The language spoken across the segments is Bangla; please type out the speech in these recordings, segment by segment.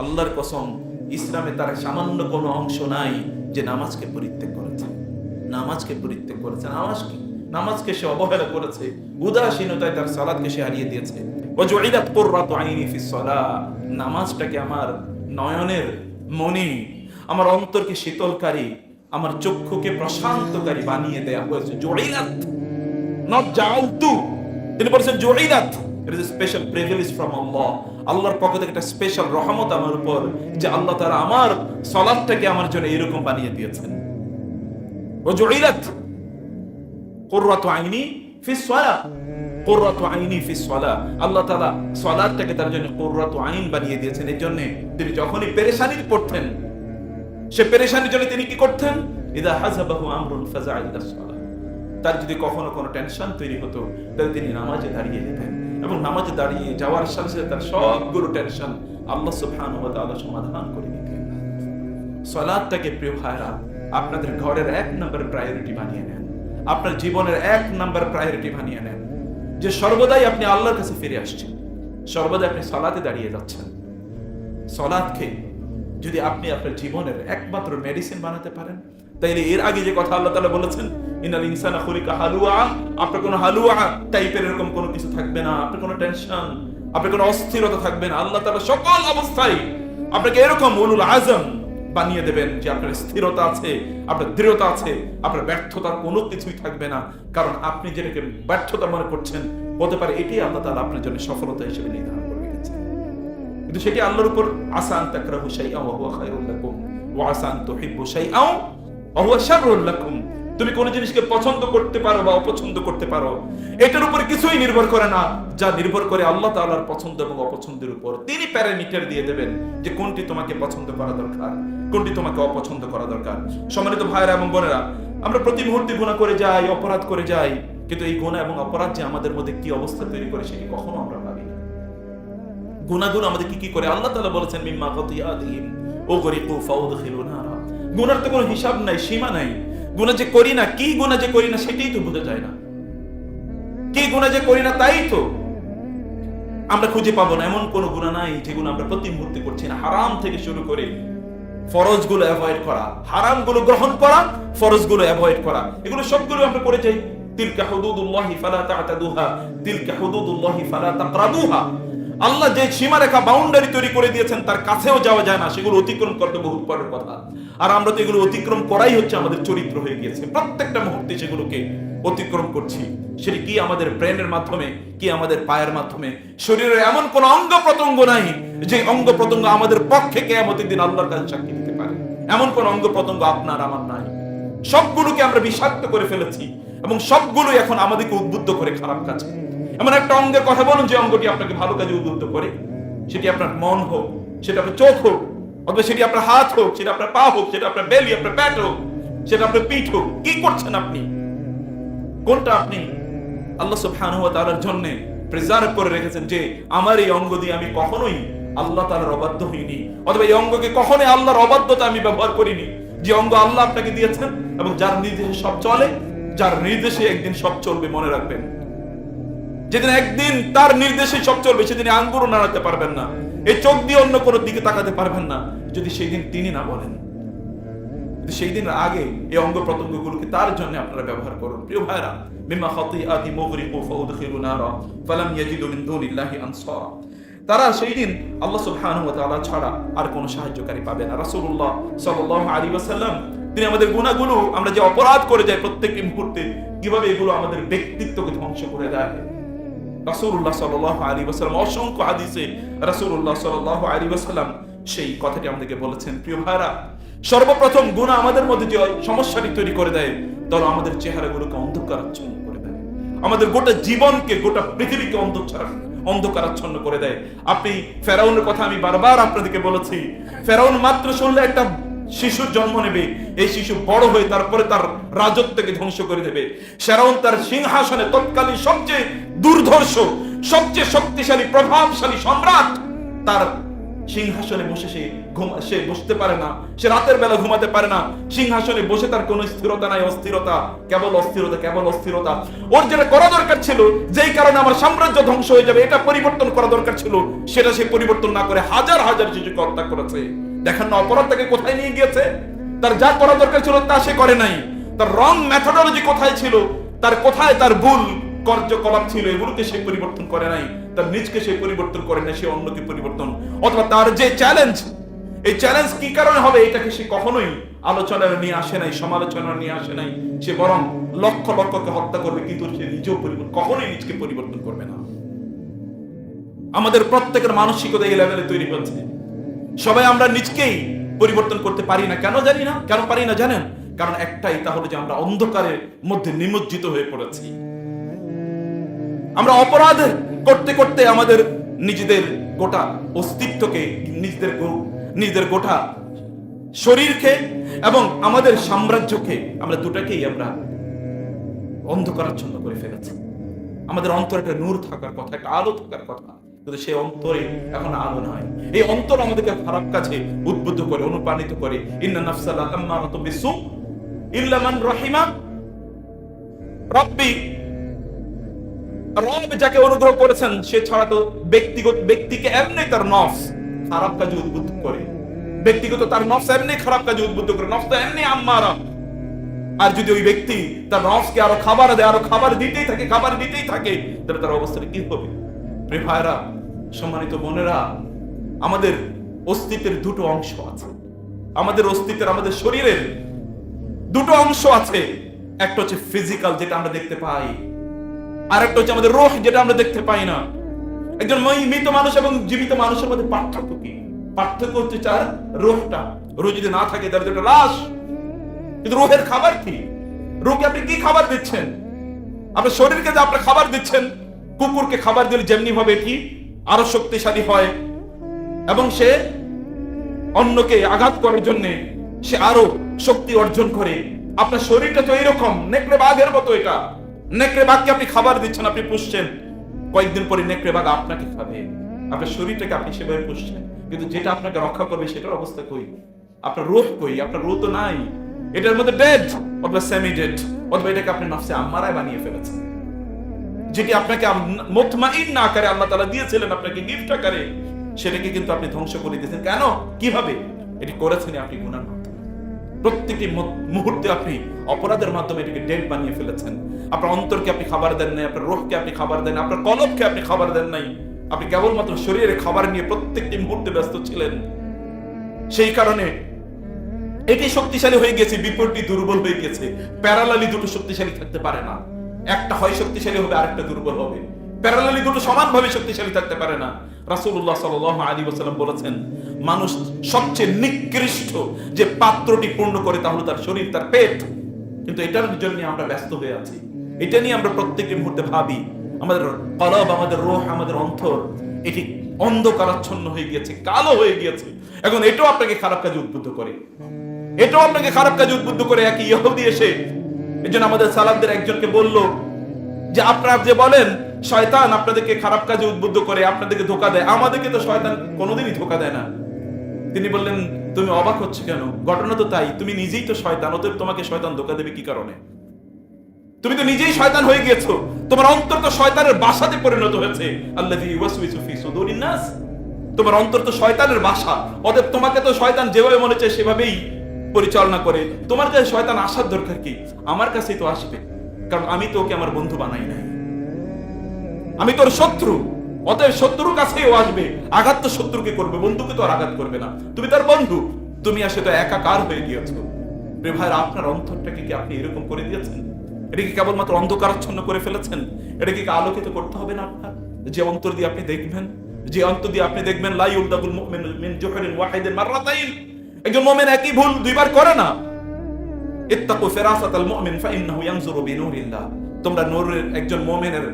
আল্লাহর কসম, ইসলামে তার সামান্য কোনো অংশ নাই যে নামাজকে পরিত্যাগ করেছে। নামাজকে পরিত্যাগ করেছে, নামাজকে সে অবহেলা করেছে, উদাসীনতায় তার সালাতকে সে হারিয়ে দিয়েছে। ওয়াজুইলাত কুররাতু আইনি ফিস সালাহ, নামাজটাকে আমার নয়নের মনি, আমার অন্তরকে শীতলকারী, আমার চক্ষুকে প্রশান্তকারী বানিয়ে দেয়া হয়েছে। জুইলাত, নট জাআলতু। তিনি বলেছেন জুইলাত। It is a special privilege from Allah. আল্লাহর পক্ষ থেকে একটা স্পেশাল রহমত আমার উপর, যে আল্লাহ তাআলা আমার সালাতটাকে আমার জন্য এরকম বানিয়ে দিয়েছেন। ওয়াজুইলাত কুররাতু আইনি ফিস সালাহ, কুররাতু আইনি ফিস সালাহ। আল্লাহ তাআলা সালাতটাকে তার জন্য কুররাতু আইন বানিয়ে দিয়েছেন। এর জন্য তিনি যখনই পেরেশানিতে পড়তেন, সে পেরেশানির জন্য তিনি কি করতেন? ইদা হাযাবাহু আমরুন ফাযা'a ইলা সালাহ। তার যদি কখনো কোনো টেনশন তৈরি হতো, তাহলে তিনি নামাজে দাঁড়িয়ে যেতেন, এবং নামাজে দাঁড়িয়ে যাওয়ার সাথে সাথে তার সবগুলো টেনশন আল্লাহ সুবহানাহু ওয়া তাআলা সমাধান করে দিতেন। সালাতটাকে প্রিয় ভাইরা আপনাদের ঘরের 1 নম্বর প্রায়োরিটি বানিয়ে নেন, আপনার জীবনের 1 নম্বর প্রায়োরিটি বানিয়ে নেন, যে সর্বদাই আপনি আল্লাহর কাছে ফিরে আসছেন, সর্বদাই আপনি সালাতে দাঁড়িয়ে যাচ্ছেন। সালাতকে যদি আপনি আপনার জীবনের একমাত্র মেডিসিন বানাতে পারেন, তাইলে এর আগে যে কথা আল্লাহ তাআলা বলেছেন, ইন্নাল ইনসানা খুলিকা হালুয়া, আপনার কোনো হালুয়া টাইপের এরকম কোনো কিছু থাকবে না, আপনার কোনো টেনশন, আপনার কোনো অস্থিরতা থাকবে না। আল্লাহ তাআলা সকল অবস্থায় আপনাকে এরকম উলুল আজম বানিয়ে দেবেন যে আপনার স্থিরতা আছে, আপনার দৃঢ়তা আছে, আপনার ব্যর্থতার কোনো কিছুই থাকবে না। কারণ আপনি যেটাকে ব্যর্থতা মনে করছেন, হতে পারে এটাই আল্লাহ তাআলা আপনার জন্য সফলতা হিসেবে নির্ধারণ করে রেখেছেন। কিন্তু সেটি আল্লাহর উপর, আসান তাকরাহু শাইআন ওয়া হুয়া খায়রুল লাকুম ওয়া আসান তুহিব্বু শাইআন ওয়া হুয়া শাররুল লাকুম। তুমি কোন জিনিসকে পছন্দ করতে পারো বা অপছন্দ করতে পারো, এটার উপর কিছুই নির্ভর করে না, যা নির্ভর করে আল্লাহ তাআলার পছন্দ এবং অপছন্দের উপর। তিনি প্যারামিটার দিয়ে দেবেন যে কোনটি তোমাকে পছন্দ করা দরকার, কোনটি তোমাকে অপছন্দ করা দরকার। সম্মানিত ভাইরা এবং বোনেরা, আমরা প্রতি মুহূর্তে গুনাহ করে যাই, অপরাধ করে যাই, কিন্তু এই গুনাহ এবং অপরাধ যে আমাদের মধ্যে কি অবস্থা তৈরি করে সেটি কখনো আমরা ভাবি না। গুনাহগুলো আমাদের কি করে? আল্লাহ তাআলা বলেছেন, মিম্মা খাতিয়াতিহিম উগরিকু ফাউদখিলু নারা। গুনার তো কোনো হিসাব নাই, সীমা নাই। গুনাহ যে করি না, কি গুনাহ যে করি না সেটাই তো বোঝা যায় না। কি গুনাহ যে করি না তাই তো আমরা খুঁজে পাবো না। এমন কোন গুনাহ নাই যেগুলো আমরা প্রতি মুহূর্তে করছি না। হারাম থেকে শুরু করে ফরজগুলো অ্যাভয়েড করা, হারামগুলো গ্রহণ করা, ফরজগুলো অ্যাভয়েড করা, এগুলো সবগুলো আমরা করে যাই। তিলকা হুদুদুল্লাহি ফালা তা'তাদুহা, তিলকা হুদুদুল্লাহি ফালা তাকরাবুহা। আল্লাহ যে সীমারেখা, বাউন্ডারি তৈরি করে দিয়েছেন, তার কাছেও যাওয়া যায় না, সেগুলো অতিক্রম করতে বহুত পরের কথা। আর আমরা তো এগুলো অতিক্রম করাই হচ্ছে আমাদের চরিত্র হয়ে গিয়েছে। প্রত্যেকটা মুহূর্তে সেগুলোকে অতিক্রম করছি। সেটি কি আমাদের ব্রেনের মাধ্যমে, কি আমাদের পায়ের মাধ্যমে। শরীরের এমন কোন অঙ্গ প্রত্যঙ্গ নাই যে অঙ্গ প্রত্যঙ্গ আমাদের পক্ষে কিয়ামতের দিন আল্লাহর কাছে সাক্ষী দিতে পারে। এমন কোন অঙ্গ প্রত্যঙ্গ আপনার আমার নাই। সবগুলোকে আমরা বিষাক্ত করে ফেলেছি, এবং সবগুলো এখন আমাদেরকে উদ্বুদ্ধ করে খারাপ কাজে। এমন একটা অঙ্গের কথা বলুন যে অঙ্গটি আপনাকে ভালো কাজে উদ্বুদ্ধ করে। সেটি আপনার মন হোক, সেটা আপনার চোখ হোক, অথবা সেটি আপনার হাত হোক, সেটা আপনার পা হোক, সেটা আপনার বেলি, আপনার পেট হোক, সেটা আপনার পিঠ হোক। কি করছেন আপনি? কোনটা আপনি আল্লাহ সুবহানাহু ওয়া তাআলার জন্য প্রিজার্ভ করে রেখেছেন যে আমার এই অঙ্গ দিয়ে আমি কখনোই আল্লাহ তাআলার অবাধ্য হইনি, অথবা এই অঙ্গকে কখনোই আল্লাহর অবাধ্যতা আমি ব্যবহার করিনি। যে অঙ্গ আল্লাহ আপনাকে দিয়েছেন এবং যার নির্দেশে সব চলে, যার নির্দেশে একদিন সব চলবে, মনে রাখবেন। যেদিন একদিন তার নির্দেশে সব চলবে, সেদিন আঙ্গুরও নাড়াতে পারবেন না, এই চোখ দিয়ে অন্য কোনো দিকে তাকাতে পারবেন না, যদি সেই দিন তিনি না বলেন। সেই দিন আগে এই অঙ্গ প্রত্যঙ্গগুলোকে তার জন্য আপনারা ব্যবহার করুন। প্রিয় ভাইরা, মিম্মা খাতিয়াতি মুগরিকু ফাউদখিলু নারা ফালাম ইয়াজিদু মিন দুনিল্লাহি আনসারা। তারা সেই দিন আল্লাহ সুবহানাহু ওয়া তাআলা ছাড়া আর কোনো সাহায্যকারী পাবে না। রাসূলুল্লাহ সাল্লাল্লাহু আলাইহি ওয়াসাল্লাম তিনি আমাদের গুনাহগুলো, আমরা যে অপরাধ করে যাই প্রত্যেকটি মুহূর্তে, কিভাবে এগুলো আমাদের ব্যক্তিত্বকে ধ্বংস করে দেয়। রাসূলুল্লাহ সাল্লাল্লাহু আলাইহি ওয়াসাল্লাম অসংখ্য হাদিসে রাসূলুল্লাহ সাল্লাল্লাহু আলাইহি ওয়াসাল্লাম সেই কথাটি আমাদেরকে বলেছেন। প্রিয় ভাইরা, সর্বপ্রথম গুনাহ আমাদের মধ্যে যে সমস্যাটি তৈরি করে দেয়, তাহলে আমাদের চেহারাগুলোকে অন্ধকারাচ্ছন্ন করে দেয়, আমাদের গোটা জীবনকে, গোটা পৃথিবীকে অন্ধকারাচ্ছন্ন করে দেয়। আপনি ফেরাউনের কথা আমি বারবার আপনাদেরকে বলেছি। ফেরাউন মাত্র শুনলে একটা শিশুর জন্ম নেবে, এই শিশু বড় হয়ে তারপরে তার রাজত্বকে ধ্বংস করে দেবে। ফেরাউন তার সিংহাসনে তৎকালীন সবচেয়ে দুর্ধর্ষ, সবচেয়ে শক্তিশালী, প্রভাবশালী সম্রাট, তার সিংহাসনে বসে সে বসতে পারে না, সে রাতের বেলা ঘুমাতে পারে না, সিংহাসনে বসে তার কোনো স্থিরতা নাই, অস্থিরতা, কেবল অস্থিরতা, কেবল অস্থিরতা। ওর যেটা করা দরকার ছিল, যেই কারণে আমার সাম্রাজ্য ধ্বংস হয়ে যাবে, এটা পরিবর্তন করা দরকার ছিল, সেটা সে পরিবর্তন না করে হাজার হাজার শিশুকে হত্যা করেছে। দেখেন না অপরাধ তাকে কোথায় নিয়ে গিয়েছে। তার যা করা দরকার ছিল তা সে করে নাই। তার রং মেথোডোলজি কোথায় ছিল, তার কোথায় তার ভুল কার্যকলাপ ছিল, এগুলোকে সে পরিবর্তন করে নাই। তার নিজকে সে পরিবর্তন করে না, সে অন্যকে পরিবর্তন, অথবা তার যে চ্যালেঞ্জ, এই চ্যালেঞ্জ কি কারণে হবে এটাকে সে কখনোই আলোচনায় নিয়ে আসে নাই, সমালোচনা নিয়ে আসে নাই। সে বরং লক্ষ লক্ষকে হত্যা করবে, কিন্তু সে নিজেও কখনোই নিজকে পরিবর্তন করবে না। আমাদের প্রত্যেকের মানসিকতা এই লেভেলে তৈরি হচ্ছে। সবাই আমরা নিজকেই পরিবর্তন করতে পারি না। কেন জানি না, কেন পারি না জানেন? কারণ একটাই, তাহলে যে আমরা অন্ধকারের মধ্যে নিমজ্জিত হয়ে পড়েছি। আমরা অপরাধ করতে করতে আমাদের নিজেদের গোটা অস্তিত্বকে, নিজেদের গোটা শরীরকে এবং আমাদের সাম্রাজ্যকে, আমরা দুটাকেই আমরা অন্ধকারাচ্ছন্ন করে ফেলেছি। আমাদের অন্তরে একটা নূর থাকার কথা, একটা আলো থাকার কথা, কিন্তু সেই অন্তরে এখন আলো নাই। এই অন্তর আমাদেরকে খারাপ কাজে উদ্বুদ্ধ করে, অনুপ্রাণিত করে। ইন্না নাফসা লাআম্মারাতুম বিসু ইল্লা মান রাহিমা রাব্বি। রব যাকে অনুগ্রহ করেছেন সে ছাড়া তো ব্যক্তিকে এমনি তার নফস খারাপ কাজে উদ্বুদ্ধ করে। ব্যক্তিগত তার নফস এমনি খারাপ কাজে উদ্বুদ্ধ করে, নফস তো এমনি আম্মারা। আর যদি ওই ব্যক্তি তার নফসকে আরো খাবার দেয়, আরো খাবার দিতেই থাকে, তাহলে তার অবস্থাটা কি হবে? প্রিয় ভাইরা, সম্মানিত বোনেরা, আমাদের অস্তিত্বের দুটো অংশ আছে। আমাদের অস্তিত্বের, আমাদের শরীরের দুটো অংশ আছে। একটা হচ্ছে ফিজিক্যাল, যেটা আমরা দেখতে পাই, আর একটা হচ্ছে আমাদের রূহ, যেটা আমরা দেখতে পাই না। একজন মৃত মানুষ এবং জীবিত মানুষের মধ্যে পার্থক্য কি? পার্থক্য হচ্ছে তার রূহটা। রূহ যদি না থাকে তাহলে একটা লাশ। কিন্তু রূহের খাবার কি? রূহকে আপনি কি খাবার দিচ্ছেন? আপনার শরীরকে যে আপনি খাবার দিচ্ছেন, কুকুরকে খাবার দিলে যেমনি ভাবে এটি আরো শক্তিশালী হয় এবং সে অন্যকে আঘাত করার জন্য সে আরো শক্তি অর্জন করে, আপনার শরীরটা তো এইরকম নেকড়ে বাঘের মতো। এটা নেকড়ে বাঘকে আপনি খাবার দিচ্ছেন, আপনি পুষছেন, কয়েকদিন পরে নেকড়ে বাঘ আপনাকে খাবে। আপনার শরীরটাকে আপনি সেভাবে পুষছেন, কিন্তু যেটা আপনাকে রক্ষা করবে সেটার অবস্থা কই? আপনার রূহ কই? আপনার রূহ তো নাই। এটার মধ্যে ডেড অথবা সেমি ডেড, অথবা এটাকে আপনি নফসে আম্মারায় বানিয়ে ফেলেছেন। যেটি আপনাকে মুতমাইন না করে আল্লাহ তাআলা দিয়েছিলেন আপনাকে গিফট আকারে, সেটাকে কিন্তু আপনি ধ্বংস করে দিয়েছেন। কেন? কিভাবে? এটি করেছেন আপনি গুনার মাধ্যমে। প্রত্যেকটি মুহূর্তে আপনি অপরাধের মাধ্যমে এটাকে ডেড বানিয়ে ফেলেছেন। আপনার অন্তরকে আপনি খাবার দেন নাই, আপনার রূহকে আপনি খাবার দেন, আপনার কলবকে আপনি খাবার দেন নাই। আপনি কেবলমাত্র শরীরের খাবার নিয়ে প্রত্যেকটি মুহূর্তে ব্যস্ত ছিলেন। সেই কারণে এটি শক্তিশালী হয়ে গেছে, বিপরীতটি দুর্বল হয়ে গেছে। প্যারালালি দুটো শক্তিশালী থাকতে পারে না। একটা হয় শক্তিশালী হবে, আরেকটা দুর্বল হবে। প্যারালালি দুটো সমানভাবে শক্তিশালী থাকতে পারে না। রাসূলুল্লাহ সাল্লাল্লাহু আলাইহি ওয়াসাল্লাম বলেছেন, মানুষ সবচেয়ে নিকৃষ্ট যে পাত্রটি পূর্ণ করে তা হলো তার শরীর, তার পেট। কিন্তু এটার জন্য আমরা ব্যস্ত হয়ে আছি। এটা নিয়ে আমরা প্রত্যেকটি মুহূর্তে ভাবি। আমাদের কলব, আমাদের রূহ, আমাদের অন্তর এটি অন্ধকারাচ্ছন্ন হয়ে গিয়েছে, কালো হয়ে গিয়েছে। এখন এটাও আপনাকে খারাপ কাজে উদ্বুদ্ধ করে, এটাও আপনাকে খারাপ কাজে উদ্বুদ্ধ করে। এক ইহুদি এসে এজন্য আমাদের সালাফদের একজনকে বলল যে আপনারা যে বলেন শয়তান আপনাদেরকে খারাপ কাজে উদ্বুদ্ধ করে, আপনাদেরকে ধোঁকা দেয়, আমাদেরকে তো শয়তান কোনোদিনই ধোঁকা দেয় না। তিনি বললেন, তুমি অবাক হচ্ছে কেন? ঘটনা তো তাই, তুমি নিজেই তো শয়তান, অতএব তোমাকে শয়তান ধোঁকা দেবে কি কারণে? তুমি তো নিজেই শয়তান হয়ে গিয়েছো, তোমার অন্তর তো শয়তানের বাসাতে পরিণত হয়েছে। আল্লাযী ইউওয়াসওয়িসু ফি সুদুরিন নাস, তোমার অন্তর তো শয়তানের বাসা, অতএব তোমাকে তো শয়তান যেভাবে মনে চায় সেভাবেই পরিচালনা করে। তোমার কাছে শয়তান আসার দরকার কি? আমার কাছেই তো আসবে, কারণ আমি তো ওকে আমার বন্ধু বানাই নাই, আমি তোর শত্রু, অতএব শত্রুর কাছেও আসবে। আঘাত তো শত্রুকে করবে, বন্ধুকে তো আর আঘাত করবে না। তুমি তার বন্ধু, তুমি আসলে তো একাকার হয়ে গিয়েছো। প্রিয় ভাইরা, আপনার অন্তরটাকে কি আপনি এরকম করে দিয়েছেন? এটাকে কেবলমাত্র অন্ধকারাচ্ছন্ন করে ফেলেছেন? এটাকে কি আলোকিত করতে হবে না আপনার? যে অন্তর দিয়ে আপনি দেখবেন, যে অন্তর দিয়ে আপনি দেখবেন, লা ইউলদাগুল মুমিনু মিন জুহরিন ওয়াহিদিন মাররাতাইন, একজন মুমিন একই ভুল দুইবার করে না। ইত্তাকু ফিরাসাতাল মুমিন ফাইন্নাহু ইয়ানজুরু বিনূরিল্লাহ, তোমরা নূরের একজন মুমিনের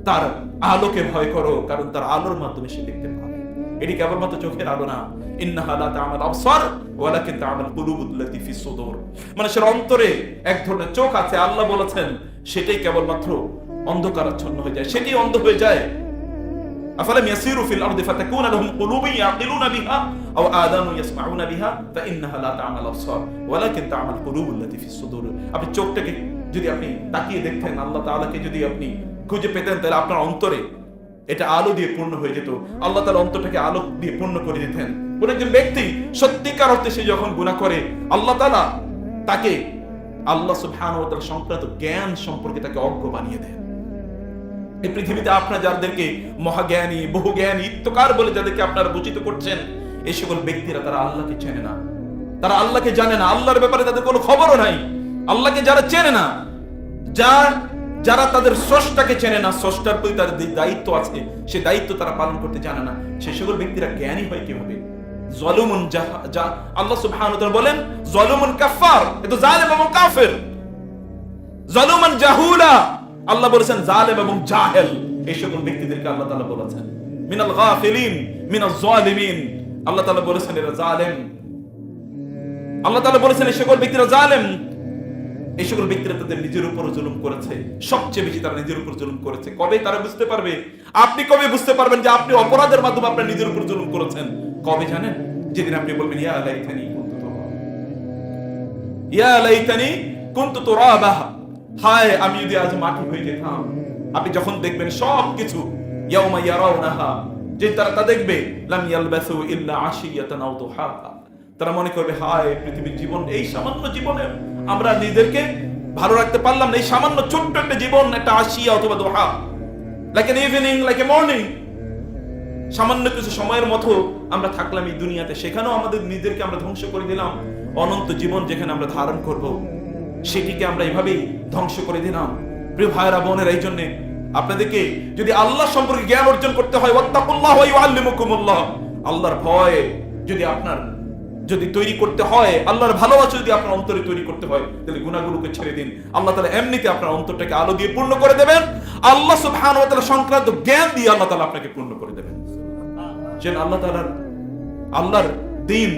তার আলোকে ভয় করো, কারণ তার আলোর মাধ্যমে সে দেখতে পাবে। এটি কেবলমাত্র চোখের আলো না। ইন্নাহা লা তা'মাল আবসার ওয়ালাকিন তা'মাল কুলুবুল্লাতী ফিস সুদূর, মানুষের অন্তরে এক ধরনের চোখ আছে, আল্লাহ বলেছেন সেটাই কেবলমাত্র অন্ধকারাচ্ছন্ন হয়ে যায়, সেটি অন্ধ হয়ে যায়। আফালাম ইয়াসিরু ফিল আরদি ফাতাকুনা লাহুম কুলুবুন ইয়াকিলুনা বিহা আও আযানুন ইয়াসমাউনা বিহা ফাইন্নাহা লা তা'মাল আবসার ওয়ালাকিন তা'মাল কুলুবুল লাতী ফিস সুদূর। আপনি চোখটাকে যদি আপনি তাকিয়ে দেখতেন, আল্লাহ তাআলাকে যদি আপনি খুঁজে পেতেন, তাহলে আপনার অন্তরে এটা আলো দিয়ে পূর্ণ হয়ে যেত। আল্লাহ তাআলা অন্তরটাকে আলো দিয়ে পূর্ণ করে দিতেন। কোন একজন ব্যক্তি সত্যিকার অর্থে সে যখন গুনাহ করে, আল্লাহ তাআলা তাকে আল্লাহ সুবহানাহু ওয়া তাআলা সংক্রান্ত জ্ঞান সম্পর্কে তাকে অজ্ঞ বানিয়ে দেন। এই পৃথিবীতে আপনারা যাদেরকে মহাজ্ঞানী, বহুজ্ঞানী, ইত্যকার বলে যাদেরকে আপনারা ভূষিত করছেন, এই সকল ব্যক্তিরা তারা আল্লাহকে চেনে না, তারা আল্লাহকে জানে না, আল্লাহর ব্যাপারে তাদের কোনো খবরও নাই। আল্লাহকে যারা চেনে না, যারা তাদের স্রষ্টাকে চেনে না, স্রষ্টার প্রতি তাদের দায়িত্ব আছে, সে দায়িত্ব তারা পালন করতে জানে না, সেই সকল ব্যক্তিরা জ্ঞানী হয় কিভাবে? যালিমুন আল্লাহ সুবহানাহু ওয়া তাআলা বলেন যালিমুন কাফার, এটা জালিম এবং কাফের। যালিমান জাহুলা, আল্লাহ বলেছেন জালিম এবং জাহেল, এই সকল ব্যক্তিদেরকে আল্লাহ তাআলা বলেছেন মিনাল গাফিলিন মিনাজ জালিমিন। আল্লাহ তাআলা বলেছেন এরা জালেম, আল্লাহ তাআলা বলেছেন এই সকল ব্যক্তিরা জালেম। এই সকল ব্যক্তিরা তাদের নিজের উপর জুলুম করেছে, সবচেয়ে বেশি তারা নিজের উপর জুলুম করেছে। কবে তারা বুঝতে পারবে? আপনি কবে বুঝতে পারবেন যে আপনি অপরাধের মাধ্যমে আপনার নিজের উপর জুলুম করেছেন? কবে জানেন? যেদিন আপনি বলবেন ইয়া লাইতানি কুনতু তুরাবা, ইয়া লাইতানি কুনতু তুরাবা, হায় আমি যদি আজ মাটি হয়ে যেতাম। আপনি যখন দেখবেন সবকিছু ইয়াউমা ইয়ারাউনাহা, যে তারা দেখবে লাম ইয়ালবাসু ইল্লা আশিয়াতান আও দুহাহা, তারা মনে করবে হায় পৃথিবীর জীবন, এই সামান্য জীবনে আমরা নিজেদেরকে ভালো রাখতে পারলাম না, এই সামান্য ছোট্ট একটা জীবন, একটা আশিয়া অথবা দোহা, like an evening, like a morning, সামান্য কিছু সময়ের মতো আমরা থাকলাম এই দুনিয়াতে, সেখানেও আমাদের নিজেদেরকে আমরা ধ্বংস করে দিলাম। অনন্ত জীবন যেখানে আমরা ধারণ করব, সেটিকে আমরা এইভাবেই ধ্বংস করে দিলাম। প্রিয় ভাইরা বোনেরা, এই জন্য আপনাদেরকে যদি আল্লাহ সম্পর্কে জ্ঞান অর্জন করতে হয়, ওয়াত্তাকুল্লাহ ওয়া ইউআল্লিমুকুমুল্লাহ, আল্লাহর ভয় যদি আপনার তৈরি করতে হয়, আল্লাহর ভালোবাসা যদি আপনার অন্তরে তৈরি করতে হয়, তাহলে গুনাহগুলোকে ছেড়ে দিন। আল্লাহ তাআলা এমনিতে আপনার অন্তরটাকে আলো দিয়ে পূর্ণ করে দেবেন। আল্লাহ সুবহানাহু ওয়া তাআলা সংক্রান্ত জ্ঞান দিয়ে আল্লাহ তাআলা আপনাকে পূর্ণ করে দেবেন। যেন আল্লাহর দ্বীন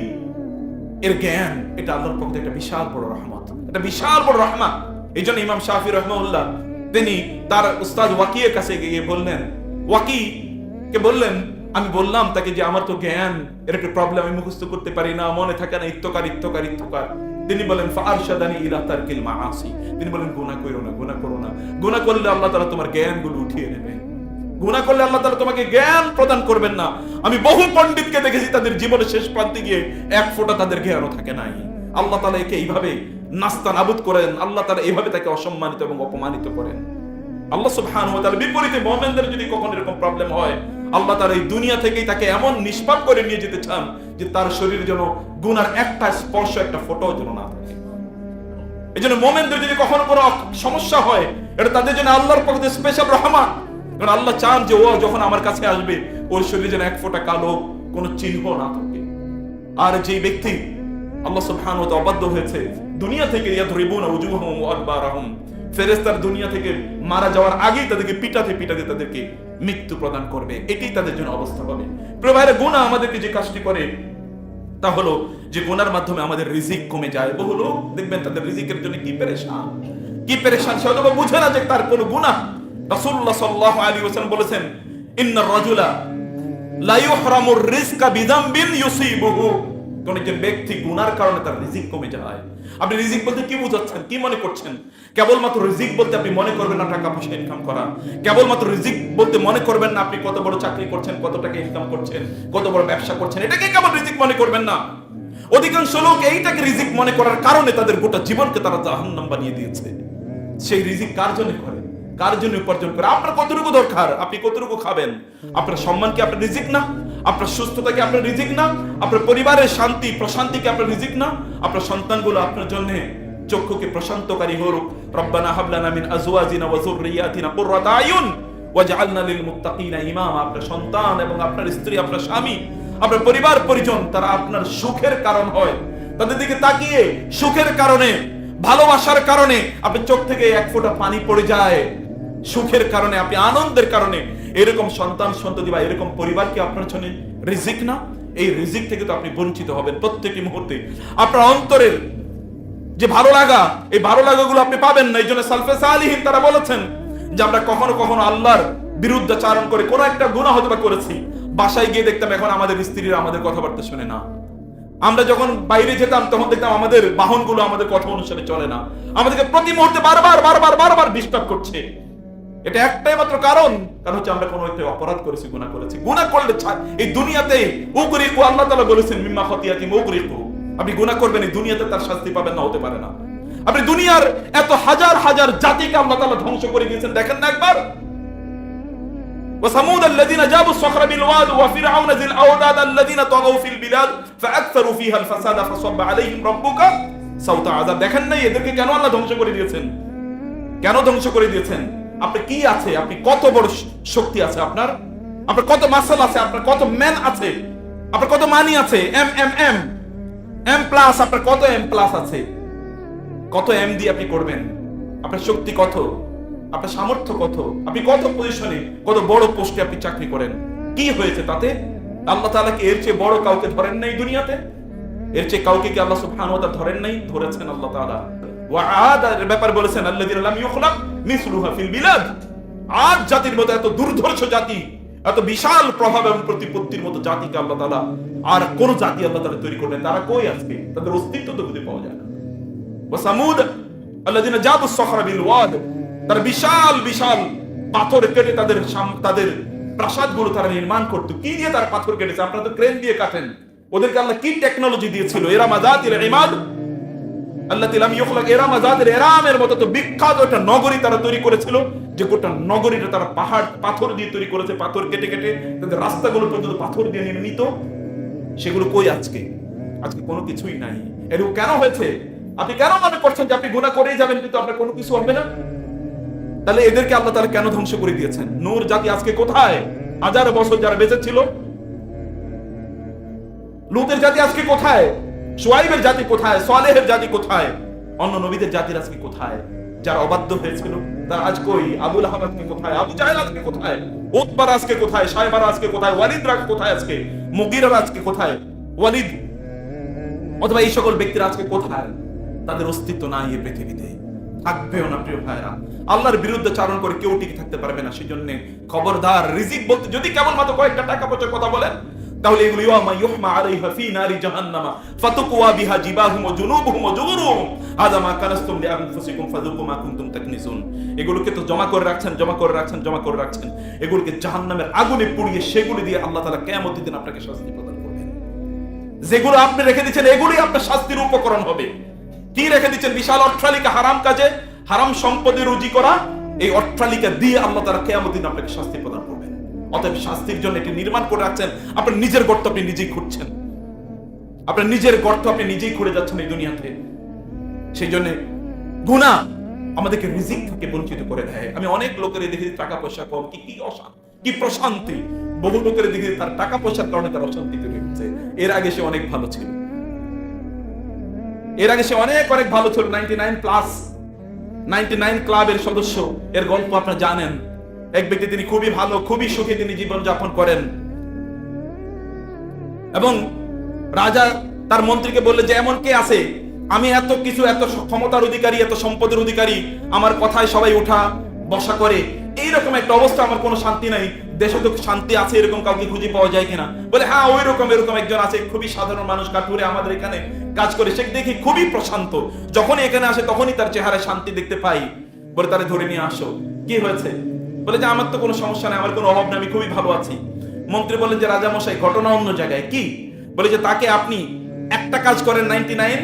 এর জ্ঞান, এটা আল্লাহর পক্ষ থেকে একটা বিশাল বড় রহমত, এটা বিশাল বড় রহমত। এই জন্য ইমাম শাফি রাহিমাহুল্লাহ তিনি তার উস্তাদ ওয়াকিয়ের কাছে গিয়ে বললেন, ওয়াকিকে বললেন, আমি বললাম তাকে যে আমার তো জ্ঞান এর একটা প্রবলেম, আমি মুখস্থ করতে পারি না, মনে থাকে না, ইত্তকার। তিনি বলেন ফারশাদানি ইলা তারকিল মাআসি, তিনি বলেন গুনাহ করো না, গুনাহ করো না। গুনাহ করলে আল্লাহ তাআলা তোমার জ্ঞানগুলো উঠিয়ে নেবেন, গুনাহ করলে আল্লাহ তাআলা তোমাকে জ্ঞান প্রদান করবেন না। আমি বহু পণ্ডিতকে দেখেছি তাদের জীবনের শেষ প্রান্তে গিয়ে এক ফোঁটা তাদের জ্ঞানও থাকে নাই। আল্লাহ তাআলা একে এইভাবে নাস্তানাবুদ করেন, আল্লাহ তাআলা এইভাবে তাকে অসম্মানিত এবং অপমানিত করেন। আল্লাহ সুবহানাহু ওয়া তাআলা বিপরীতে মুমিনদের যদি কখনো এরকম প্রবলেম হয়, আল্লাহ তাআলা এই দুনিয়া থেকেই তাকে এমন নিষ্পাপ করে নিয়ে যেতে চান যে তার শরীরে যেন গুনার একটা স্পর্শ, একটা ফোঁটাও যেন না থাকে। এই জন্য মুমিনদের যদি কখনো কোনো সমস্যা হয়, এটা তাদের জন্য আল্লাহর পক্ষ থেকে স্পেশাল রহমত। কারণ আল্লাহ চান যে ও যখন আমার কাছে আসবে, ওর শরীরে যেন এক ফোঁটা কালো কোনো চিহ্ন না থাকে। আর যে ব্যক্তি আল্লাহ সুবহানাহু ওয়া তাআলা অবাধ্য হয়েছে, দুনিয়া থেকে ইয়াদরিবুনা উজুহাহুম ওয়া আদবারাহুম, ফেরেশতার দুনিয়া থেকে মারা যাওয়ার আগেই তাদেরকে পিটাতে তাদেরকে মৃত্যু প্রদান করবে। এটাই তাদের জন্য অবস্থা হবে। প্রিয় ভাইরা, গুনাহ আমাদেরকে যে কাজটি করে তা হলো যে গুনার মাধ্যমে আমাদের রিজিক কমে যায়। বহু লোক দেখবেন তাদের রিজিকের জন্য কি পেরেশান, সে হয়তো বুঝে না যে তার কোনো গুনাহ। রাসূলুল্লাহ সাল্লাল্লাহু আলাইহি ওয়াসাল্লাম বলেছেন, ইন্নার রাজুলা লা ইউহরামুর রিজকা বিযামবিন ইউসিবুহু, কোন একজন ব্যক্তি গুনার কারণে তার রিজিক কমে যায়। আপনি রিজিক বলতে কি বুঝাচ্ছেন, কি মনে করছেন? কেবলমাত্র রিজিক বলতে আপনি মনে করবেন না টাকা পয়সা ইনকাম করা, কেবলমাত্র রিজিক বলতে মনে করবেন না আপনি কত বড় চাকরি করছেন, কত টাকা ইনকাম করছেন, কত বড় ব্যবসা করছেন, এটাকে কেবল রিজিক মনে করবেন না। অধিকাংশ লোক এইটাকে রিজিক মনে করার কারণে তাদের গোটা জীবনকে তারা জাহান্নাম বানিয়ে দিয়েছে। সেই রিজিক কার জন্য করে, কার জন্য উপার্জন করে? আপনার কতটুকু দরকার, আপনি কতটুকু খাবেন? আপনার সম্মান কি আপনার রিজিক না? আপনার সুস্থতা কি আপনার রিজিক না? আপনার পরিবারের শান্তি প্রশান্তি কি আপনার রিজিক না? আপনার সন্তানগুলো আপনার জন্য চক্ষুকে প্রশান্তকারী হোক। রব্বানা হাব লানা মিন আজওয়াজিনা ওয়া যুররিয়াতিনা কুররাতা আয়ুন ওয়াজআলনা লিল মুত্তাকিনা ইমামা। আপনার সন্তান এবং আপনার স্ত্রী, আপনার স্বামী, আপনার পরিবার পরিজন, তারা আপনার সুখের কারণ হয়। তাদের দিকে তাকিয়ে সুখের কারণে, ভালোবাসার কারণে আপনি চোখ থেকে এক ফোঁটা পানি পড়ে যায়, সুখের কারণে, আপনি আনন্দের কারণে। এরকম সন্তান সন্ততি বা এরকম পরিবার কি আপনার জন্য রিজিক না? এই রিজিক থেকে তো আপনি বঞ্চিত হবেন প্রত্যেকটি মুহূর্তে। আপনার অন্তরের যে ভালো লাগা, এই ভালো লাগাগুলো আপনি পাবেন না। এই জন্য সালফে সালিহিন তারা বলেছেন যে আমরা কখনো কখনো আল্লাহর বিরুদ্ধাচারণ করে কোন একটা গুনাহ হয়তো বা করেছি, বাসায় গিয়ে দেখতাম এখন আমাদের স্ত্রীরা আমাদের কথাবার্তা শুনে না। আমরা যখন বাইরে যেতাম তখন দেখতাম আমাদের বাহনগুলো আমাদের কথা অনুসারে চলে না, আমাদেরকে প্রতি মুহূর্তে বারবার ডিস্টার্ব করছে। এটা একটাই মাত্র কারণ হচ্ছে আমরা কোনো একটা অপরাধ করেছি, গুনাহ করেছি। গুনাহ করলে এই দুনিয়াতে উগরিকু, আল্লাহ তাআলা বলেছেন মিম্মা খাতিয়াতিহিম উগরিকু, আপনি গুনাহ করবেন এই দুনিয়াতে তার শাস্তি পাবেন না, হতে পারে না। আপনি দুনিয়ার এত হাজার হাজার জাতিকে আল্লাহ তাআলা ধ্বংস করে দিয়েছেন, দেখেন না একবার। وثمود الذين جابوا الصخر بالواد وفرعون ذي الاوتاد الذين طغوا في البلاد فاكثروا فيها الفساد فصب عليهم ربك سوط عذاب। দেখেন না এদেরকে কেন আল্লাহ ধ্বংস করে দিয়েছেন, কেন ধ্বংস করে দিয়েছেন? আপনি কি আছে, আপনি কত বড় শক্তি আছে আপনার কত মাসল আছে, আপনার কত ম্যান আছে, আপনার কত মানি আছে, এম প্লাস, আপনার কত এম প্লাস আছে, কত এম দিয়ে আপনি করবেন, আপনার শক্তি কত, আপনার সামর্থ্য কত, আপনি কত পজিশনে, কত বড় পোস্টে আপনি চাকরি করেন, কি হয়েছে তাতে? আল্লাহ তাআলা কি এর চেয়ে বড় কাউকে ধরেন নাই দুনিয়াতে? এর চেয়ে কাউকে কি আল্লাহ সুবহানাহু ওয়া তাআলা ধরেন নাই? ধরেছেন আল্লাহ তাআলা। ওয়া আদ এর ব্যাপারে বলেছেন আল্লাযীনা লাম ইউখলাক মিসলুহা ফিল বিলাদ, আদ জাতির মতো এত দুর্ধর্ষ জাতি, এত বিশাল প্রভাব এবং প্রতিপত্তির মতো জাতিকে আল্লাহ তাআলা আর কোন জাতি আল্লাহ তাআলা তৈরি করলেন, তারা কই আজকে? তাদের অস্তিত্ব তো খুঁজে পাওয়া যায় না। ওয়া সামুদ আল্লাযীনা জাবুস সখরা বিল ওয়াদ, তারা বিশাল বিশাল পাথর কেটে তাদের প্রাসাদগুলো তারা নির্মাণ করতো। কি দিয়ে তারা পাথর কেটেছে? আপনারা তো ক্রেন দিয়ে কাটেন, ওদেরকে আল্লাহ কি টেকনোলজি দিয়েছিল? ইরামা যাতিল ইমাদ আল্লাতী লাম ইউখলাক, ইরামা যাতিল ইরামের মতো তো বিখ্যাত একটা নগরী তারা তৈরি করেছিল, যে গোটা নগরীটা তারা পাথর দিয়ে তৈরি করেছে, পাথর কেটে কেটে তাদের রাস্তাগুলো পর্যন্ত পাথর দিয়ে নির্মিত। সেগুলো কই আজকে? আজকে কোনো কিছুই নাই। এরকম কেন হয়েছে? আপনি কেন মনে করছেন যে আপনি গুনাহ করেই যাবেন কিন্তু আপনার কোনো কিছু হবে না? তাহলে এদেরকে আল্লাহ তাআলা কেন ধ্বংস করে দিয়েছেন? নূর জাতি আজকে কোথায়? হাজার বছর যারা বেঁচে ছিল। লূতের জাতি আজকে কোথায়? শুআইবের জাতি কোথায়? সালেহের জাতি কোথায়? অন্য নবীদের জাতির আজকে কোথায়? যারা অবাধ্য হয়েছিল তারা আজ কই? আবু লাহাব আজকে কোথায়? আবু জাহেল আজকে কোথায়? উতবা আজকে কোথায়? শায়বা আজকে কোথায়? ওয়ালিদ কোথায় আজকে? মুগীরা আজকে কোথায়? ওয়ালিদ অথবা এই সকল ব্যক্তিরা আজকে কোথায়? তাদের অস্তিত্ব নাই এই পৃথিবীতে, থাকবেও না। প্রিয় ভাইরা, আল্লাহর বিরুদ্ধে চারণ করে কেউ টিকে থাকতে পারবে না। সেজন্য খবরদার, রিজিক বলতে যদি কেবল মাত্র কয়েকটা টাকা পয়সার কথা বলেন, তাহলে এগুলো ইয়ামা ইউহমা আলাইহা ফি নারি জাহান্নামা ফাতুকওয়া বিহা জিবাহুম ওয়া জুনুবুহুম ওয়া যুরুহুম হাযা মা কানাসতুম লিআনফুসিকুম ফাযুকু মা কুনতুম তাকনিসুন। এগুলোকে তো জমা করে রাখছেন, এগুলোকে জাহান্নামের আগুনে পুড়িয়ে সেগুলো দিয়ে আল্লাহ তাআলা কিয়ামতের দিন আপনাকে শাস্তি প্রদান করবেন। যেগুলো আপনি রেখে দিয়েছেন এগুলোই আপনার শাস্তির উপকরণ হবে। কি রেখে দিচ্ছেন? বিশাল অট্টালিকা, হারাম কাজে, হারাম সম্পদে রুজি করা। এই অট্টালিকা দিয়ে আল্লাহ তাআলা কিয়ামতের দিন আপনাকে শাস্তি প্রদান করবেন। অতএব শাস্তির জন্য এটি নির্মাণ করে রাখছেন। আপনার নিজের গর্ত আপনি নিজেই খুঁড়ছেন, আপনার নিজের গর্ত আপনি নিজেই খুঁড়ে যাচ্ছেন এই দুনিয়াতে। সেই জন্য গুনাহ আমাদেরকে রিজিক থেকে বঞ্চিত করে দেয়। আমি অনেক লোকের দেখি টাকা পয়সা কম, কি প্রশান্তি। বহু লোকের দেখি তার টাকা পয়সার কারণে তার অশান্তি তৈরি হচ্ছে। এর আগে সে অনেক ভালো ছিল, অনেক ভালো ছিল। 99 ক্লাবের সদস্য, এর গল্প আপনারা জানেন। এক ব্যক্তি, তিনি খুবই ভালো, খুবই সুখী তিনি জীবন যাপন করেন, এবং রাজা তার মন্ত্রীকে বললেন যে এমন কে আছে, আমি এত কিছু, এত ক্ষমতার অধিকারী, এত সম্পদের অধিকারী, আমার কথায় সবাই উঠা বসা করে, এইরকম একটা অবস্থা, আমার কোনো শান্তি নাই। দেশে তো শান্তি আছে, এরকম কাউকে খুঁজে পাওয়া যায় কিনা? বলে হ্যাঁ, এরকম একজন আছে, খুবই সাধারণ মানুষ, কাঠুরে আমাদের এখানে কাজ করে, সে দেখি খুবই প্রশান্ত, যখনই এখানে আসে তখনই তার চেহারায় শান্তি দেখতে পাই। বলে তারে ধরে নিয়ে আসো। কি হয়েছে? বলে যে আমার তো কোনো সমস্যা নেই, আমার কোনো অভাব নেই, আমি খুবই ভালো আছি। মন্ত্রী বলেন যে রাজা মশাই, ঘটনা অন্য জায়গায়। কি? বলে যে তাকে আপনি একটা কাজ করেন, 99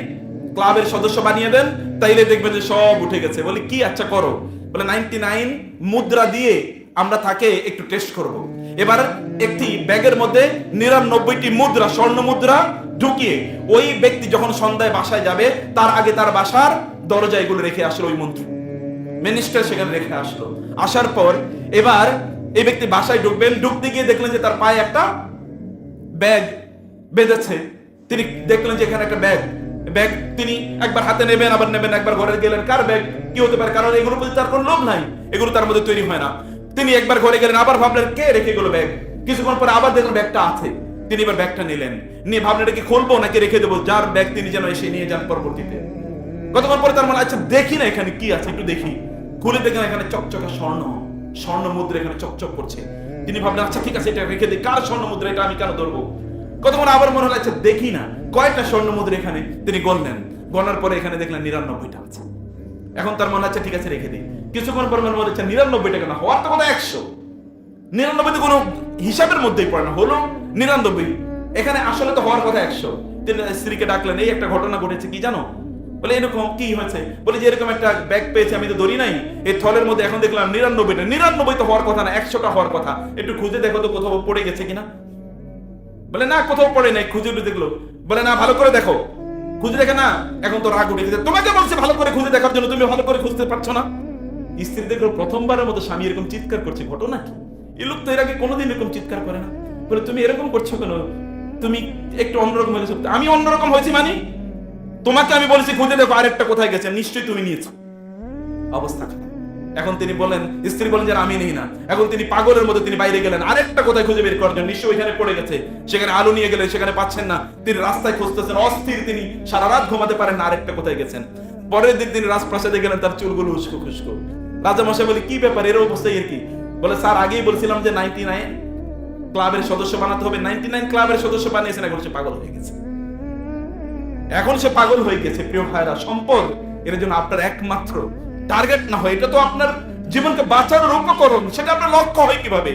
ক্লাবের সদস্য বানিয়ে দেন, তাইলে দেখবেন যে সব উঠে গেছে। বলে কি? আচ্ছা করো। বলে 99 মুদ্রা দিয়ে আমরা তাকে একটু টেস্ট করব। এবার একটি ব্যাগের মধ্যে 99টি মুদ্রা, স্বর্ণ মুদ্রা ঢুকিয়ে ওই ব্যক্তি যখন সন্ধ্যায় বাসায় যাবে, তার আগে তার বাসার দরজায় এগুলো রেখে আসলো। ওই মন্ত্রী, মিনিস্টার সেখানে রেখে আসলো। আসার পর এবার এই ব্যক্তি বাসায় ঢুকবেন, ঢুকতে গিয়ে দেখলেন যে তার পায়ে একটা ব্যাগ বেঁধেছে। তিনি দেখলেন যে এখানে একটা ব্যাগ, তিনি একবার হাতে নেবেন, আবার নেবেন, একবার ঘরে গেলেন, কার ব্যাগ, কি হতে পারে? কারণ এগুলোর প্রতি তার কোনো লোভ নাই, এগুলো তার মধ্যে তৈরি হয় না। তিনি একবার ঘরে গেলেন, আবার ভাবলেন কে রেখে গেল ব্যাগ। কিছুক্ষণ পরে আবার দেখলেন ব্যাগটা আছে, তিনি এবার ব্যাগটা নিলেন, নিয়ে ভাবলেন এটা কি খুলবো নাকি রেখে দেবো, যার ব্যাগ তিনি যেন এসে নিয়ে যান পরবর্তীতে। কতক্ষণ পরে তার মানে আচ্ছা দেখি না এখানে কি আছে, একটু দেখি। খুলে দেখেন এখানে চকচকে স্বর্ণ মুদ্রা এখানে চকচক করছে। তিনি ভাবলেন আচ্ছা ঠিক আছে এটা রেখে দিই, কার স্বর্ণ মুদ্রা, এটা আমি কেন ধরবো। কতক্ষণ আবার মনে হলো আচ্ছা দেখি না কয়টা স্বর্ণ মুদ্রা এখানে। তিনি গণলেন, গণার পরে এখানে দেখলেন 99টা আছে। এখন তার মনে হচ্ছে ঠিক আছে রেখে দিই। কিছুক্ষণ পর মনে হচ্ছে 99 টাকা না, হওয়ার তো কথা 100। 99 তো কোনো হিসাবের মধ্যেই পড়ে না, হলো 99। এখানে আসলে তো হওয়ার কথা 100। তিনি স্ত্রীকে ডাকলেন, এই একটা ঘটনা ঘটেছে কি জানো? বলে এরকম কি হয়েছে? বলে যে এরকম একটা ব্যাগ পেয়েছি, আমি তো ধরি নাই, এই থলের মধ্যে এখন দেখলাম 99টা। 99 তো হওয়ার কথা না, 100টা হওয়ার কথা। একটু খুঁজে দেখো তো কোথাও পড়ে গেছে কিনা। বলে না কোথাও পড়ে নাই, খুঁজে দেখলো। বলে না ভালো করে দেখো। খুঁজে দেখে না, এখন তো রাগ উঠে গেছে, তোমাকে বলছে ভালো করে খুঁজে দেখার জন্য, তুমি ভালো করে খুঁজতে পারছো না। স্ত্রী দেখলো প্রথমবারের মতো স্বামী এরকম চিৎকার করছে, ঘটনা কি? এই লোক তো এর আগে কোনোদিন এরকম চিৎকার করে না। বলে তুমি এরকম করছো কেন? তুমি একটু অন্যরকম হয়েছো। আমি অন্যরকম হয়েছি মানে? তোমাকে আমি বলেছি খুঁজে দেখো আরেকটা কোথায় গেছে, নিশ্চয়ই তুমি নিয়েছো। অবস্থা খারাপ। এখন তিনি বলেন, স্ত্রী বলেন যে আমি নেই না। এখন তিনি পাগলের মতো তিনি বাইরে গেলেন আরেকটা কোথায় খুঁজে বের করার জন্য, নিশ্চয়ই ওইখানে পড়ে গেছে। সেখানে আলো নিয়ে গেলে সেখানে পাচ্ছেন না, তিনি রাস্তায় খুঁজতেছেন, অস্থির। তিনি সারা রাত ঘুমাতে পারেন না, আরেকটা কোথায় গেছেন। পরের দিন তিনি রাজপ্রাসাদে গেলেন, তার চুলগুলো উস্কো খুস্কো। রাজা মশাই বলে কি ব্যাপার, এর অবস্থা এর কি? বলে স্যার আগেই বলছিলাম যে 99 ক্লাবের সদস্য বানাতে হবে, 99 ক্লাবের সদস্য বানিয়েছেন, এখন সে পাগল হয়ে গেছে। এখন সে পাগল হয়ে গেছে। প্রিয় ভাইরা, সম্পদ এর জন্য আপনার একমাত্র টার্গেট না হয়, এটা তো আপনার জীবনকে বাঁচানোর উপকরণ, সেটা আপনার লক্ষ্য হয় কিভাবে?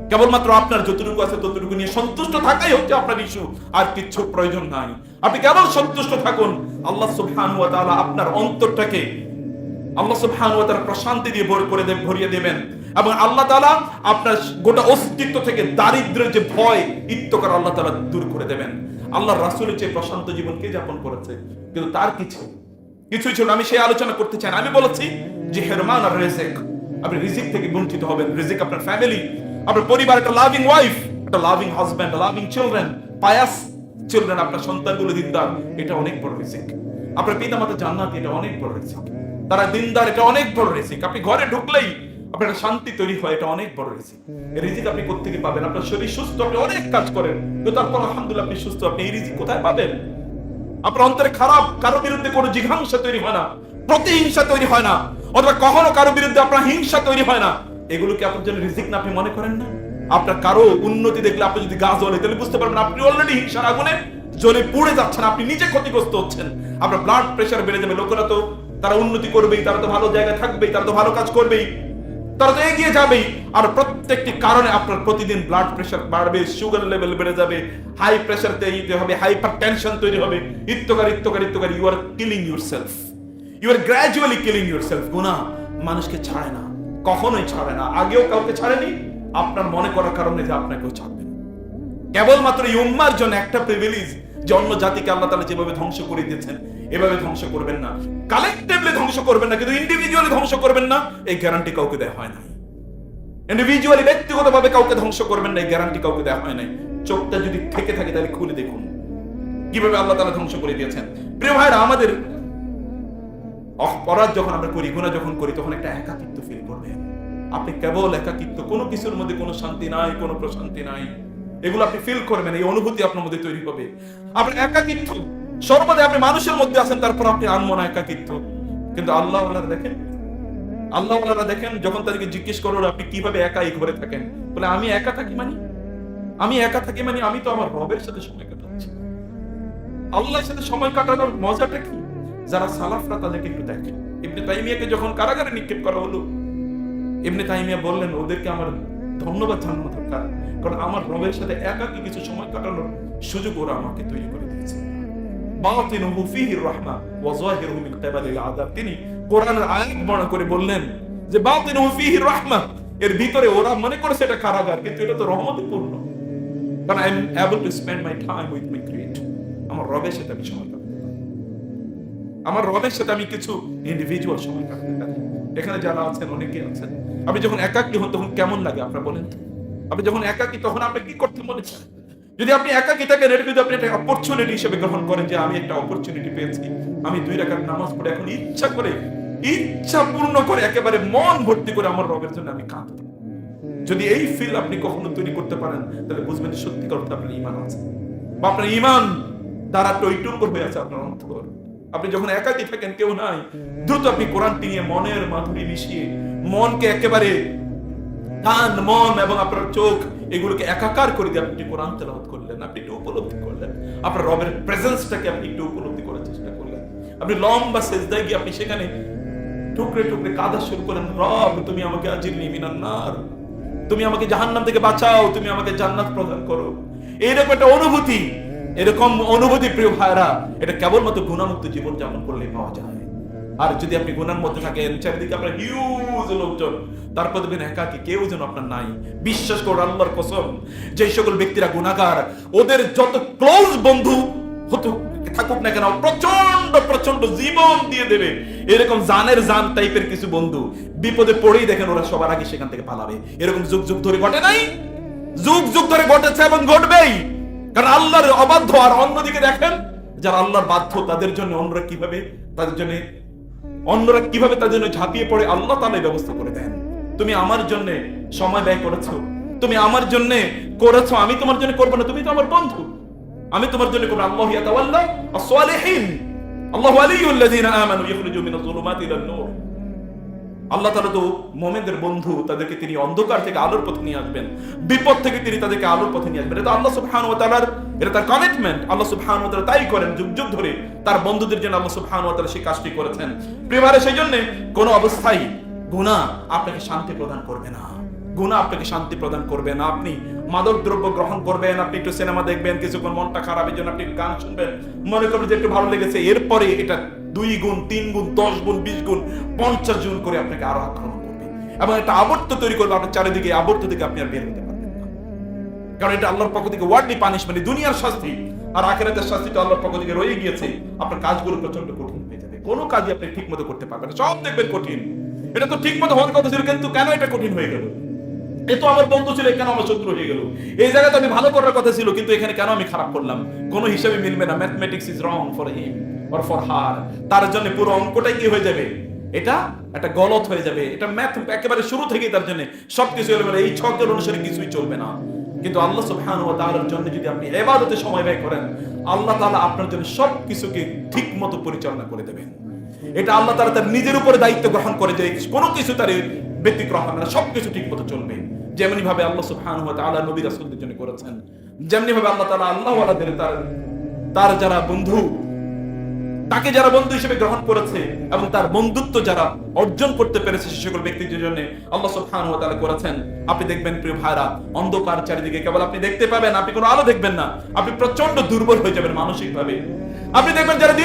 কেবলমাত্র আপনার যতটুকু আছে ততটুকু নিয়ে সন্তুষ্ট থাকাই হচ্ছে আপনার ইস্যু, আর কিচ্ছু প্রয়োজন নাই। আপনি কেবল সন্তুষ্ট থাকুন। আল্লাহ সুবহানাহু ওয়া তাআলা আপনার অন্তরটাকে আল্লাহ সুবহানাহু ওয়া তাআলা প্রশান্তি দিয়ে ভরিয়ে দেবেন, এবং আল্লাহ তাআলা আপনার গোটা অস্তিত্ব থেকে দারিদ্র্যের যে ভয় ইত্যকার আল্লাহ তাআলা দূর করে দেবেন। আল্লাহর রাসূলের যে প্রশান্ত জীবন কে যাপন করেছে, কিন্তু তার কিছুই ছিল। আমি সেই আলোচনা করতে চাই না। আমি বলেছি যে হেরমান আর রিজিক, আপনি রিজিক থেকে বঞ্চিত হবেন। রিজিক আপনার ফ্যামিলি, আপনার পরিবার, একটা লাভিং ওয়াইফ, একটা loving husband, loving children, pious children, আপনার সন্তানগুলো দিনদার, এটা অনেক বড় রিজিক। আপনার পিতামাতা জান্নাতি, এটা অনেক বড় রিজিক। তারা দিনদার, এটা অনেক বড় রিজিক। আপনি ঘরে ঢুকলেই আপনার শান্তি তৈরি হয়, এটা অনেক বড় রিজিক। এই রিজিক আপনি কোত্থেকে পাবেন? আপনার শরীর সুস্থ, আপনি অনেক কাজ করেন, কিন্তু তারপর আলহামদুলিল্লাহ আপনি সুস্থ, আপনি এই রিজিক কোথায় পাবেন? আপনার অন্তরে খারাপ, কারো বিরুদ্ধে কোনো জিঘাংসা তৈরি হয় না, প্রতিহিংসা তৈরি হয় না, অথবা কখনো কারো বিরুদ্ধে আপনার হিংসা তৈরি হয় না। এগুলো কি আপনার জন্য রিজিক না? আপনি মনে করেন না? আপনার কারো উন্নতি দেখলে আপনি যদি গা জ্বলে, তাহলে বুঝতে পারবেন আপনি অলরেডি হিংসার আগুনে জ্বলে পুড়ে যাচ্ছেন, আপনি নিজে ক্ষতিগ্রস্ত হচ্ছেন। আপনার ব্লাড প্রেশার বেড়ে যাবে। লোকেরা তো তারা উন্নতি করবেই, তারা তো ভালো জায়গায় থাকবেই, তারা তো ভালো কাজ করবেই, তারা তো এগিয়ে যাবেই। আর প্রত্যেকটি কারণে আপনার প্রতিদিন ব্লাড প্রেশার বাড়বে, সুগার লেভেল বেড়ে যাবে, হাই প্রেশার তৈরি হবে, হাইপার টেনশন তৈরি হবে, ইত্যকার। You are killing yourself, you are gradually killing yourself. গুনাহ মানুষকে ছাড়ে না, কখনোই ছাড়ে না, আগেও কাউকে ছাড়েনি, আপনার মনে করার কারণে যে আপনাকেও ছাড়বে। কেবলমাত্র এই উম্মার জন্য একটা প্রিভিলেজ, যে অন্য জাতিকে আল্লাহ তাআলা যেভাবে ধ্বংস করে দিয়েছেন এভাবে ধ্বংস করবেন না, কালেক্টিভলি ধ্বংস করবেন না, কিন্তু ইন্ডিভিজুয়ালি ধ্বংস করবেন না, এই গ্যারান্টি কাউকে দেওয়া হয় না। ইন্ডিভিজুয়ালি ব্যক্তিগতভাবে কাউকে ধ্বংস করবেন না, এই গ্যারান্টি কাউকে দেওয়া হয় না। চোখটা যদি থেকে থাকে তাহলে খুলে দেখুন কিভাবে আল্লাহ তাআলা ধ্বংস করে দিয়েছেন। প্রিয় ভাইরা, আমাদের অপরাধ যখন আমরা করি, গুনাহ যখন করি, তখন একটা একাকিত্ব ফিল করবেন। আপনি কেবল একাকিত্ব, কোনো কিছুর মধ্যে কোনো শান্তি নাই, কোনো প্রশান্তি নাই, এগুলো আপনি ফিল করবেন। এই অনুভূতি আপনার মধ্যে তৈরি হবে। আপনি একাকিত্ব সর্বদা, আপনি মানুষের মধ্যে আছেন, তারপর আপনি আনমনা একাকিত্ব। কিন্তু আল্লাহ দেখেন যখন তাদেরকে জিজ্ঞেস করো আপনি কিভাবে একা এই ঘরে থাকেন, বলে আমি একা থাকি মানে আমি তো আমার রবের সাথে সময় কাটাচ্ছি। আল্লাহর সাথে সময় কাটানোর মজাটা কি? যারা সালাফরা তাদেরকে একটু দেখেন। ইবনে তাইমিয়াকে যখন কারাগারে নিক্ষেপ করা হলো, ইবনে তাইমিয়া বললেন ওদেরকে আমার ধন্যবাদ জানানো দরকার, কারণ আমার রবের সাথে একাকী কিছু সময় কাটানোর সুযোগ ওরা আমাকে তৈরি করে দিয়েছে। বাতিনুহু ফীহির রাহমা ওয়া যাহিরুহু মিন কিবালিল আযাব। তিনি কোরআনের আয়াত বর্ণনা করে বললেন যে বাতিনুহু ফীহির রাহমা, এর ভিতরে ওরা মনে করেছে এটা কারাগার, কিন্তু এটা তো রহমতে পূর্ণ, কারণ I am able to spend my time with my creator. আমার রবের সাথে আমি সময় কাটাতে পারি, আমার রবের সাথে আমি কিছু ইন্ডিভিজুয়াল সময় কাটাতে পারি। এখানে যারা আছেন অনেকেই আছেন, আপনি যখন একাকী হন তখন কেমন লাগে আপনার বলেন তো? আপনি যখন একাকী তখন আপনি কি করতে মনে চান? যদি আপনি একাকী থাকেন, এটা যদি আপনি একটা অপরচুনিটি হিসেবে গ্রহণ করেন যে আমি একটা অপরচুনিটি পেয়েছি, আমি 2 রাকাত নামাজ পড়ে এখন ইচ্ছা পূর্ণ করে একেবারে মন ভর্তি করে আমার রবের জন্য আমি কাঁদব। যদি এই ফিল আপনি কখনো তৈরি করতে পারেন, তাহলে বুঝবেন সত্যিকার অর্থে আপনার ঈমান আছে, বা আপনার ঈমান দ্বারা টইটুম্বর হয়ে আছে আপনার অন্তর। আপনি যখন একাকী থাকেন, কেউ নাই, দ্রুত আপনি কোরআনটি নিয়ে মনের মাধুরী মিশিয়ে মনকে একেবারে কান, মন এবং আপনার চোখ এগুলোকে একাকার করে দিয়ে আপনি কোরআন তেলাওয়াত করলেন, আপনি একটু উপলব্ধি করলেন, আপনার রবের প্রেজেন্সটাকে আপনি একটু উপলব্ধি করার চেষ্টা করলেন, আপনি লম্বা সেজদায় গিয়ে আপনি সেখানে টুকরে টুকরে কাঁদা শুরু করেন, রব তুমি আমাকে আজিরনি মিনান নার, তুমি আমাকে জাহান্নাম থেকে বাঁচাও, তুমি আমাকে জান্নাত প্রদান করো। এইরকম একটা অনুভূতি, এরকম অনুভূতি প্রিয় ভাইরা, এটা কেবলমাত্র গুনাহমুক্ত জীবন যাপন করলে পাওয়া যায়। আর যদি আপনি গুনার মধ্যে থাকেন, চারিদিকে আপনার হিউজ লোকজন, তারপর দেখবেন একাকী কেউ যেন আপনার নাই। বিশ্বাস করুন আল্লাহর কসম, যে সকল ব্যক্তিরা গুনাহগার, ওদের যত ক্লোজ বন্ধু হতো থাকুক না কেন, প্রচন্ড প্রচন্ড জীবন দিয়ে দেবে এরকম জানের জান টাইপের কিছু বন্ধু, বিপদে পড়েই দেখেন ওরা সবার আগে সেখান থেকে পালাবে। এরকম যুগ যুগ ধরে ঘটে নাই? যুগ যুগ ধরে ঘটেছে এবং ঘটবেই। কারণ আল্লাহর অবাধ্য, আর অন্যদিকে দেখেন যারা আল্লাহর বাধ্য, তাদের জন্য অন্যরা কিভাবে তাদের জন্য ঝাঁপিয়ে পড়ে আল্লাহ তাআলা ব্যবস্থা করে দেন। তুমি আমার জন্য সময় ব্যয় করেছো, তুমি আমার জন্য করেছো, আমি তোমার জন্য করবো না, তুমি তো আমার বন্ধু, আমি তোমার জন্য করবো। আল্লাহু ইয়াতাওয়াল্লা আস-সালিহিন, আল্লাহু ওয়ালিয়ুল্লাযীনা আমানু ইখরিজু মিনাজ যুলুমাতি ইলান নূর। আল্লাহ তাআলা তো মুমিনদের বন্ধু, তাদেরকে তিনি অন্ধকার থেকে আলোর পথে নিয়ে আসবেন, বিপদ থেকে তিনি তাদেরকে আলোর পথে নিয়ে আসবেন। এটা আল্লাহ সুবহানাহু ওয়া তাআলার, এটা তার কমিটমেন্ট। আল্লাহ সুবহানাহু ওয়া তাআলা তাই করেন, যুগ যুগ ধরে তার বন্ধুদের জন্য আল্লাহ সুবহানাহু ওয়া তাআলা সেই কাজটি করেছেন। প্রিয়ভারে, সেই জন্য কোনো অবস্থায় গুনাহ আপনাকে শান্তি প্রদান করবে না, গুনাহ আপনাকে শান্তি প্রদান করবে না। আপনি মাদক দ্রব্য গ্রহণ করবেন, আপনি একটু সিনেমা দেখবেন, কিছুক্ষণ মনটা খারাপ, এই জন্য আপনি গান শুনবেন, মনে করবেন যে একটু ভালো লেগেছে, এরপরে এটা 2 গুণ 3 গুণ 10 গুণ 20 গুণ 50 গুণ করে আপনাকে আরো আক্রমণ করবে এবং একটা আবর্ত তৈরি করবে আপনার চারিদিকে। আবর্ত থেকে আপনি আর বের হতে পারবেন না, কারণ এটা আল্লাহর পক্ষ থেকে ওয়ার্ডলি পানিশমেন্ট, দুনিয়ার শাস্তি। আর আখিরাতের শাস্তি তো আল্লাহর পক্ষ থেকে রয়ে গিয়েছে। আপনার কাজগুলো প্রচন্ড কঠিন হয়ে যাবে, কোনো কাজই আপনি ঠিক মতো করতে পারবেন না, সব দেখবেন কঠিন। এটা তো ঠিক মতো হওয়ার কথা ছিল, কিন্তু কেন এটা কঠিন হয়ে গেল? এ তো আমার বন্ধু ছিল, কেন আমার শত্রু হয়ে গেল? এই জায়গাতে আমি ভালো করার কথা ছিল, কিন্তু এখানে কেন আমি খারাপ করলাম? কোনো হিসাবে মিলবে না। Mathematics is wrong for him or for her. তার জন্য পুরো অঙ্কটাই কি হয়ে যাবে? এটা একটা গলত হয়ে যাবে। এটা ম্যাথ একেবারে শুরু থেকেই তার জন্য সবকিছু হয়ে গেলে এই ছকের অনুসারে কিছুই চলবে না। কিন্তু আল্লাহ সুবহানাহু ওয়া তাআলার জন্য যদি আপনি ইবাদতে সময় ব্যয় করেন, আল্লাহ তাআলা আপনার জন্য সবকিছুকে ঠিকমতো পরিচালনা করে দেবেন। এটা আল্লাহ তাআলা তার নিজের উপরে দায়িত্ব গ্রহণ করে যে কোনো কিছু তার ব্যতিক্রম হবে না, সবকিছু ঠিকমতো চলবে। যেমনি ভাবে আল্লাহ সুবহানাহু ওয়া তাআলা নবী রাসূলদের জন্য করেছেন, যেমনি ভাবে আল্লাহ তাআলা আল্লাহ ওয়ালাদের তার যারা বন্ধু, তাকে যারা বন্ধু হিসেবে গ্রহণ করেছে এবং তার বন্ধুত্ব যারা অর্জন করতে পেরেছে, সে সকল ব্যক্তিদের জন্য আল্লাহ সুবহানাহু ওয়া তাআলা করেছেন। আপনি দেখবেন প্রিয় ভাইরা, অন্ধকার চারিদিকে কেবল আপনি দেখতে পাবেন, আপনি কোনো আলো দেখবেন না, আপনি প্রচন্ড দুর্বল হয়ে যাবেন মানসিক ভাবে। আপনি দেখবেন যারা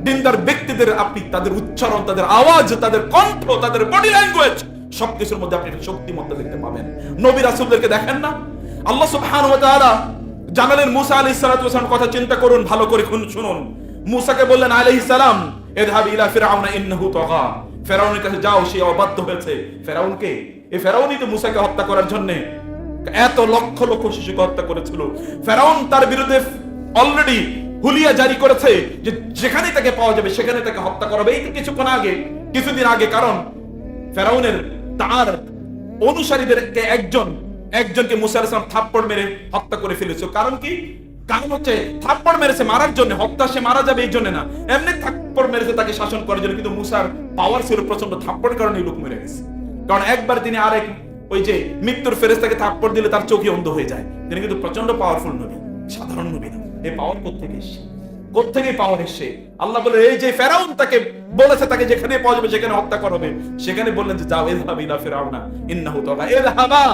দিনদার ব্যক্তিদের, আপনি তাদের উচ্চারণ, তাদের আওয়াজ, তাদের কণ্ঠ, তাদের বডি ল্যাঙ্গুয়েজ, সবকিছুর মধ্যে আপনি শক্তিমত্তা দেখতে পাবেন। নবী রাসূলদেরকে দেখেন না? আল্লাহ সুবহানাহু ওয়া তাআলা জানালেন মুসা আলাইহিস সালাতু ওয়াস সালাম, কথা চিন্তা করুন, ভালো করে শুনুন। মুসাকে বললেন আলাইহিস সালাম, ইযহাব ইলা ফিরআউনা ইন্নাহু তাগা, ফিরআউনের কাছে যাও, সে অবাধ্য হয়েছে। ফিরআউনকে, এই ফিরআউনই তো মুসাকে হত্যা করার জন্য এত লক্ষ লক্ষ শিশুকে হত্যা করেছিল। ফিরআউন তার বিরুদ্ধে অলরেডি হুলিয়া জারি করেছে যে যেখানে তাকে পাওয়া যাবে সেখানে তাকে হত্যা করা হবে। এই তো কিছুদিন আগে, কারণ ফিরআউনের তার অনুসারীদেরকে একজনকে মুসা আলাইহিস সালাম থাপ্পড় মেরে হত্যা করে ফেলেছে। কারণ কি? কারণ হচ্ছে থাপ্পড় মেরেছে মারার জন্য, হত্যা সে মারা যাবে এই জন্য না, এমনি থাপ্পড় মেরেছে তাকে শাসন করার জন্য। কিন্তু মুসার পাওয়ার ছিল প্রচন্ড, থাপ্পড়ের কারণে লোক মরে গেছে। কারণ একবার তিনি আরেক ওই যে মৃত্যুর ফেরেশতাকে থাপ্পড় দিলে তার চোখই অন্ধ হয়ে যায়। তিনি কিন্তু প্রচন্ড পাওয়ারফুল নবী, সাধারণ নবী না। এই পাওয়ার কোত্থেকে এসেছে? কোত্থেকে পাওয়ার এসেছে? আল্লাহ বলে এই যে ফেরাউন তাকে বলেছে তাকে যেখানে পাওয়া যাবে সেখানে হত্যা করবে, সেখানে বললেন যে যাও, ইযহাব ইলা ফিরআউনা ইন্নাহু তাগা, ইযহাবা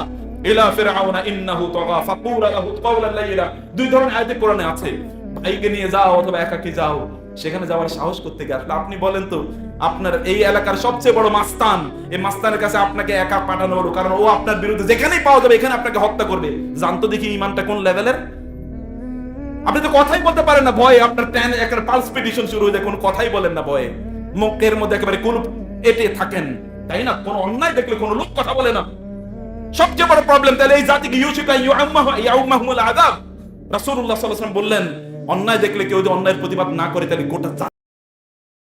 ইলা ফিরআউনা ইন্নাহু তাগা ফাকুলা লাহু কাওলান লাইয়িনা। দুই ধরনের আয়াতে কোরআনে আছে, ভাইকে নিয়ে যাও অথবা একাকী যাও। সেখানে যাওয়ার সাহস করতে গিয়ে আসলে আপনি বলেন তো, আপনার এই এলাকার সবচেয়ে বড় মাস্তান, এই মাস্তানের কাছে আপনাকে একা পাঠানো হলো, কারণ ও আপনার বিরুদ্ধে যেখানেই পাওয়া যাবে এখানে আপনাকে হত্যা করবে। জানতো দেখি ইমানটা কোন লেভেলের। আপনি তো কথাই বলতে পারেন না ভয়ে, আপনার একটা পালসপিটেশন শুরু হয়ে যায়, কোনো কথাই বলেন না ভয়ে, মুখের মধ্যে একেবারে কোন এটে থাকেন, তাই না? কোন অন্যায় দেখলে কোনো লোক কথা বলে না। সবচেয়ে বড় প্রবলেম তাহলে এই জাতিকে ইউশিকা ইয়াউমাহুমুল আযাব। রাসূলুল্লাহ সাল্লাল্লাহু আলাইহি ওয়াসাল্লাম বললেন, অন্যায় দেখলে কেউ যদি অন্যায়ের প্রতিবাদ না করে তাহলে গোটা